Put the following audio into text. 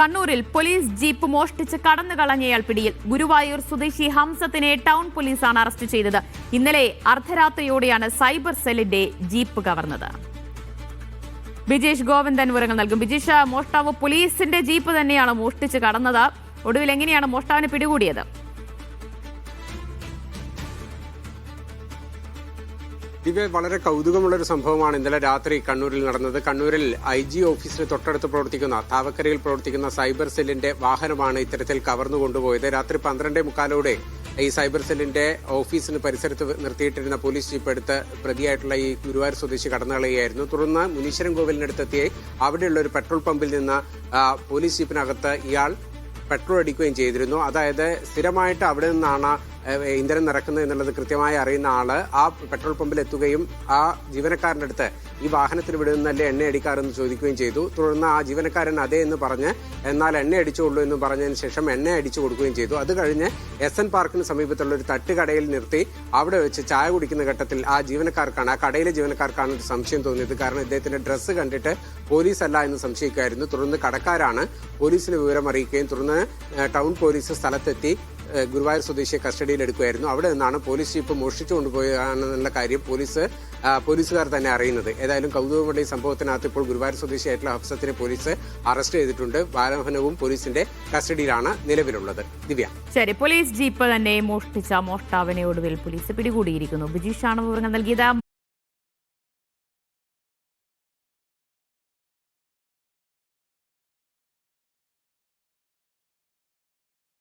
കണ്ണൂരിൽ police jeep മോഷ്ടിച്ച് കടന്നു കളഞ്ഞയാൾ പിടിയിൽ. ഗുരുവായൂർ സ്വദേശി ഹംസത്തിനെ ടൗൺ പോലീസാണ് അറസ്റ്റ് ചെയ്തത്. ഇന്നലെ അർദ്ധരാത്രിയോടെയാണ് സൈബർ സെല്ലിന്റെ ജീപ്പ് കവർന്നത്. ബിജേഷ് ഗോവിന്ദൻ വിവരങ്ങൾ നൽകും. ബിജേഷ്, മോഷ്ടാവ് പോലീസിന്റെ ജീപ്പ് തന്നെയാണ് മോഷ്ടിച്ച് കടന്നത്. ഒടുവിൽ എങ്ങനെയാണ് മോഷ്ടാവിനെ പിടികൂടിയത്? ദിവ്യ, വളരെ കൗതുകമുള്ളൊരു സംഭവമാണ് ഇന്നലെ രാത്രി കണ്ണൂരിൽ നടന്നത്. കണ്ണൂരിൽ IG ഓഫീസിന് തൊട്ടടുത്ത് പ്രവർത്തിക്കുന്ന താവക്കരയിൽ പ്രവർത്തിക്കുന്ന സൈബർ സെല്ലിന്റെ വാഹനമാണ് ഇത്തരത്തിൽ കവർന്നു കൊണ്ടുപോയത്. രാത്രി 12:45 ഈ സൈബർ സെല്ലിന്റെ ഓഫീസിന് പരിസരത്ത് നിർത്തിയിട്ടിരുന്ന പോലീസ് ജീപ്പ് എടുത്ത് പ്രതിയായിട്ടുള്ള ഈ ഗുരുവായൂർ സ്വദേശി കടന്നുകളയുകയായിരുന്നു. തുടർന്ന് മുനീശ്വരൻ കോവിലിനടുത്തെത്തി അവിടെയുള്ള ഒരു പെട്രോൾ പമ്പിൽ നിന്ന് പോലീസ് ജീപ്പിനകത്ത് ഇയാൾ പെട്രോൾ അടിക്കുകയും ചെയ്തിരുന്നു. അതായത് സ്ഥിരമായിട്ട് അവിടെ നിന്നാണ് ഇന്ധനം നിറക്കുന്നത് എന്നുള്ളത് കൃത്യമായി അറിയുന്ന ആള് ആ പെട്രോൾ പമ്പിൽ എത്തുകയും ആ ജീവനക്കാരന്റെ അടുത്ത് ഈ വാഹനത്തിൽ വിടുന്നല്ലേ എണ്ണ അടിക്കാറെന്ന് ചോദിക്കുകയും ചെയ്തു. തുടർന്ന് ആ ജീവനക്കാരൻ അതേ എന്ന് പറഞ്ഞ് എന്നാൽ എണ്ണ അടിച്ചുകൊള്ളൂ എന്ന് പറഞ്ഞതിന് ശേഷം എണ്ണ അടിച്ചു കൊടുക്കുകയും ചെയ്തു. അത് കഴിഞ്ഞ് SN പാർക്കിന് സമീപത്തുള്ള ഒരു തട്ടുകടയിൽ നിർത്തി അവിടെ വെച്ച് ചായ കുടിക്കുന്ന ഘട്ടത്തിൽ ആ കടയിലെ ജീവനക്കാർക്കാണ് ഒരു സംശയം തോന്നിയത്. കാരണം ഇദ്ദേഹത്തിന്റെ ഡ്രസ്സ് കണ്ടിട്ട് പോലീസ് അല്ല എന്ന് സംശയിക്കുകയായിരുന്നു. തുടർന്ന് കടക്കാരാണ് പോലീസിന് വിവരം അറിയിക്കുകയും തുടർന്ന് ടൗൺ പോലീസ് സ്ഥലത്തെത്തി ഗുരുവായൂർ സ്വദേശിയെ കസ്റ്റഡിയിൽ എടുക്കുകയായിരുന്നു. അവിടെ നിന്നാണ് പോലീസ് ജീപ്പ് മോഷ്ടിച്ചു കൊണ്ടുപോയെന്നുള്ള കാര്യം പോലീസുകാർ തന്നെ അറിയുന്നത്. ഏതായാലും കൗതുകമുള്ള ഈ സംഭവത്തിനകത്ത് ഇപ്പോൾ ഗുരുവായൂർ സ്വദേശിയായിട്ടുള്ള ഹഫ്സത്തിനെ പോലീസ് അറസ്റ്റ് ചെയ്തിട്ടുണ്ട്. വാഹനവും പോലീസിന്റെ കസ്റ്റഡിയിലാണ് നിലവിലുള്ളത്. ദിവ്യ, ശരി, പോലീസ് ജീപ്പ് തന്നെ മോഷ്ടിച്ച മോഷ്ടാവിനെ ഒടുവിൽ പോലീസ് പിടികൂടിയിരിക്കുന്നു. ബിജീഷാണ് വിവരങ്ങൾ നൽകിയത്.